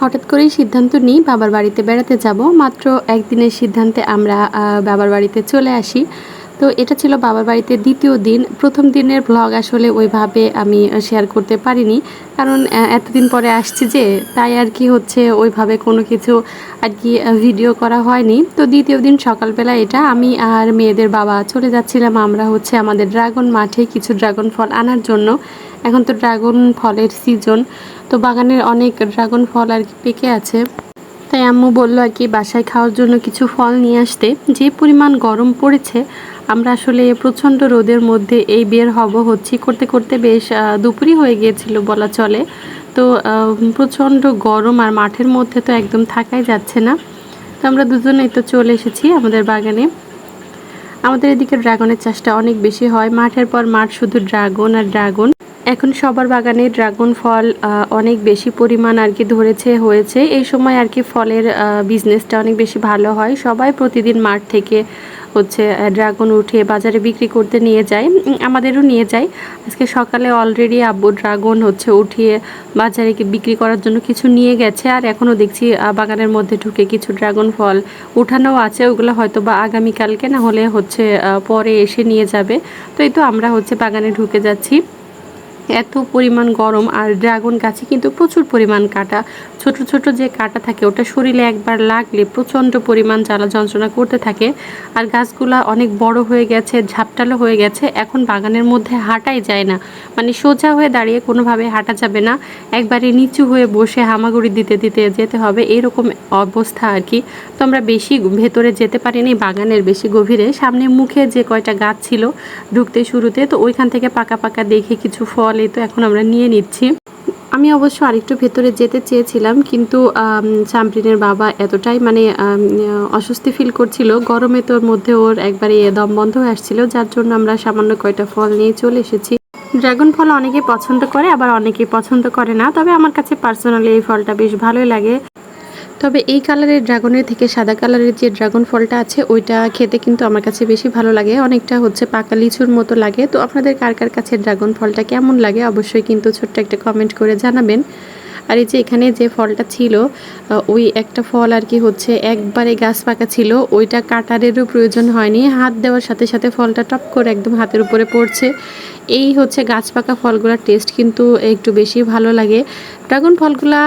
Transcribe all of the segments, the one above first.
হঠাৎ করেই সিদ্ধান্ত নিই বাবার বাড়িতে বেড়াতে যাব। মাত্র একদিনের সিদ্ধান্তে আমরা বাবার বাড়িতে চলে আসি। তো এটা ছিল বাবার বাড়িতে দ্বিতীয় দিন। প্রথম দিনের ভ্লগ আসলে ওইভাবে আমি শেয়ার করতে পারিনি। কারণ এতদিন পরে আসছি যে, তাই আর কি হচ্ছে ওইভাবে কোনো কিছু আর কি ভিডিও করা হয়নি। তো দ্বিতীয় দিন সকালবেলা এটা আমি আর মেয়েদের বাবা চলে যাচ্ছিলাম আমরা হচ্ছে আমাদের ড্রাগন মাঠে কিছু ড্রাগন ফল আনার জন্য। এখন তো ড্রাগন ফলের সিজন, তো বাগানের অনেক ড্রাগন ফল আর কি পেকে আছে। তাই আম্মু বললো আর কি বাসায় খাওয়ার জন্য কিছু ফল নিয়ে আসতে। যে পরিমাণ গরম পড়েছে, আমরা আসলে প্রচণ্ড রোদের মধ্যে এই বের হব হচ্ছি করতে করতে বেশ দুপুরই হয়ে গিয়েছিল বলা চলে। তো প্রচণ্ড গরম আর মাঠের মধ্যে তো একদম থাকাই যাচ্ছে না। তো আমরা দুজনেই তো চলে এসেছি আমাদের বাগানে। আমাদের এদিকে ড্রাগনের চাষটা অনেক বেশি হয়, মাঠের পর মাঠ শুধু ড্রাগন আর ড্রাগন। এখন সবার বাগানে ড্রাগন ফল অনেক বেশি পরিমাণ আর কি ধরেছে হয়েছে। এই সময় আর কি ফলের বিজনেসটা অনেক বেশি ভালো হয়। সবাই প্রতিদিন মাঠ থেকে হচ্ছে ড্রাগন উঠে বাজারে বিক্রি করতে নিয়ে যায়, আমাদেরও নিয়ে যায়। আজকে সকালে অলরেডি আব্বু ড্রাগন হচ্ছে উঠিয়ে বাজারে বিক্রি করার জন্য কিছু নিয়ে গেছে। আর এখনও দেখছি বাগানের মধ্যে ঢুকে কিছু ড্রাগন ফল উঠানো আছে, ওগুলো হয়তো বা আগামীকালকে না হলে হচ্ছে পরে এসে নিয়ে যাবে। তো এই তো আমরা হচ্ছে বাগানে ঢুকে যাচ্ছি। এত পরিমাণ গরম, আর ড্রাগন গাছে কিন্তু প্রচুর পরিমাণ কাঁটা। ছোট ছোট যে কাঁটা থাকে ওটা শরীরে একবার লাগলে প্রচণ্ড পরিমাণ জ্বালা যন্ত্রণা করতে থাকে। আর গাছগুলা অনেক বড় হয়ে গেছে, ঝাপটালো হয়ে গেছে, এখন বাগানের মধ্যে হাঁটাই যায় না। মানে সোজা হয়ে দাঁড়িয়ে কোনোভাবে হাঁটা যাবে না, একবারে নিচু হয়ে বসে হামাগুড়ি দিতে দিতে যেতে হবে, এরকম অবস্থা আর কি। তো আমরা বেশি ভেতরে যেতে পারিনি বাগানের বেশি গভীরে। সামনে মুখে যে কয়টা গাছ ছিল ঢুকতে শুরুতে, তো ওইখান থেকে পাকা পাকা দেখে কিছু ফল এই তো এখন আমরা নিয়ে নিচ্ছি। আমি অবশ্য আরেকটু ভেতরে যেতে চেয়েছিলাম, কিন্তু সামরিনের বাবা এতটাই মানে অস্বস্তি ফিল করছিল গরমে, তোর মধ্যে ওর একবারে দম বন্ধ হয়ে আসছিল, যার জন্য আমরা সামান্য কয়টা ফল নিয়ে চলে এসেছি। ড্রাগন ফল অনেকে পছন্দ করে, আবার অনেকে পছন্দ করে না, তবে আমার কাছে পার্সোনালি এই ফলটা বেশ ভালোই লাগে। তবে এই কালারের ড্রাগনের থেকে সাদা কালারের যে ড্রাগন ফলটা আছে ওইটা খেতে কিন্তু আমার কাছে বেশি ভালো লাগে, অনেকটা হচ্ছে পাকা লিচুর মতো লাগে। তো আপনাদের কার কার কাছে ড্রাগন ফলটা কেমন লাগে অবশ্যই কিন্তু ছোট্ট একটা কমেন্ট করে জানাবেন। আর এই যে এখানে যে ফলটা ছিল, ওই একটা ফল আর কি হচ্ছে একবারে গাছ পাকা ছিল, ওইটা কাটারেরও প্রয়োজন হয়নি, হাত দেওয়ার সাথে সাথে ফলটা টপ করে একদম হাতের উপরে পড়ছে। এই হচ্ছে গাছ পাকা ফলগুলোর টেস্ট কিন্তু একটু বেশি ভালো লাগে। ড্রাগন ফলগুলা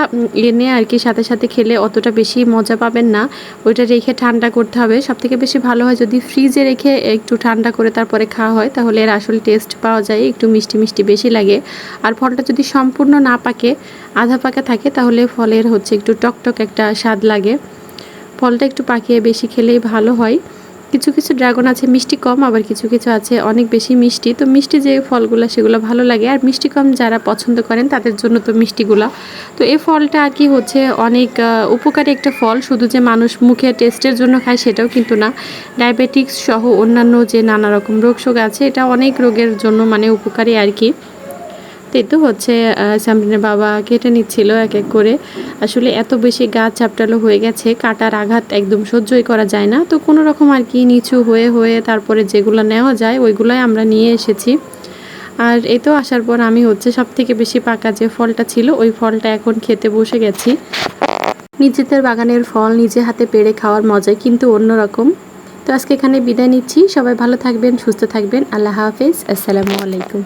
এনে আর কি সাথে সাথে খেলে অতটা বেশি মজা পাবেন না, ওইটা রেখে ঠান্ডা করতে হবে। সবথেকে বেশি ভালো হয় যদি ফ্রিজে রেখে একটু ঠান্ডা করে তারপরে খাওয়া হয়, তাহলে এর আসল টেস্ট পাওয়া যায়, একটু মিষ্টি মিষ্টি বেশি লাগে। আর ফলটা যদি সম্পূর্ণ না পাকে, আধা পাকা থাকে, তাহলে ফলের হচ্ছে একটু টকটক একটা স্বাদ লাগে। ফলটা একটু পাকিয়ে বেশি খেলেই ভালো হয়। কিছু কিছু ড্রাগন আছে মিষ্টি কম, আবার কিছু কিছু আছে অনেক বেশি মিষ্টি। তো মিষ্টি যে ফলগুলো সেগুলো ভালো লাগে, আর মিষ্টি কম যারা পছন্দ করেন তাদের জন্য তো মিষ্টিগুলা। তো এই ফলটা আর কি হচ্ছে অনেক উপকারী একটা ফল, শুধু যে মানুষ মুখে টেস্টের জন্য খায় সেটাও কিন্তু না। ডায়াবেটিক্স সহ অন্যান্য যে নানা রকম রোগ শোক আছে, এটা অনেক রোগের জন্য মানে উপকারী আর কি। তাই তো হচ্ছে সামরিনের বাবা কেটে নিচ্ছিল এক এক করে। আসলে এত বেশি গাছ চাপটালো হয়ে গেছে, কাটার আঘাত একদম সহ্যই করা যায় না। তো কোনো রকম আর কি নিচু হয়ে হয়ে তারপরে যেগুলো নেওয়া যায় ওইগুলোই আমরা নিয়ে এসেছি। আর এই তো আসার পর আমি হচ্ছে সব থেকে বেশি পাকা যে ফলটা ছিল ওই ফলটা এখন খেতে বসে গেছি। নিজেদের বাগানের ফল নিজে হাতে পেড়ে খাওয়ার মজাই কিন্তু অন্যরকম। তো আজকে এখানে বিদায় নিচ্ছি, সবাই ভালো থাকবেন, সুস্থ থাকবেন, আল্লাহ হাফেজ, আসসালামু আলাইকুম।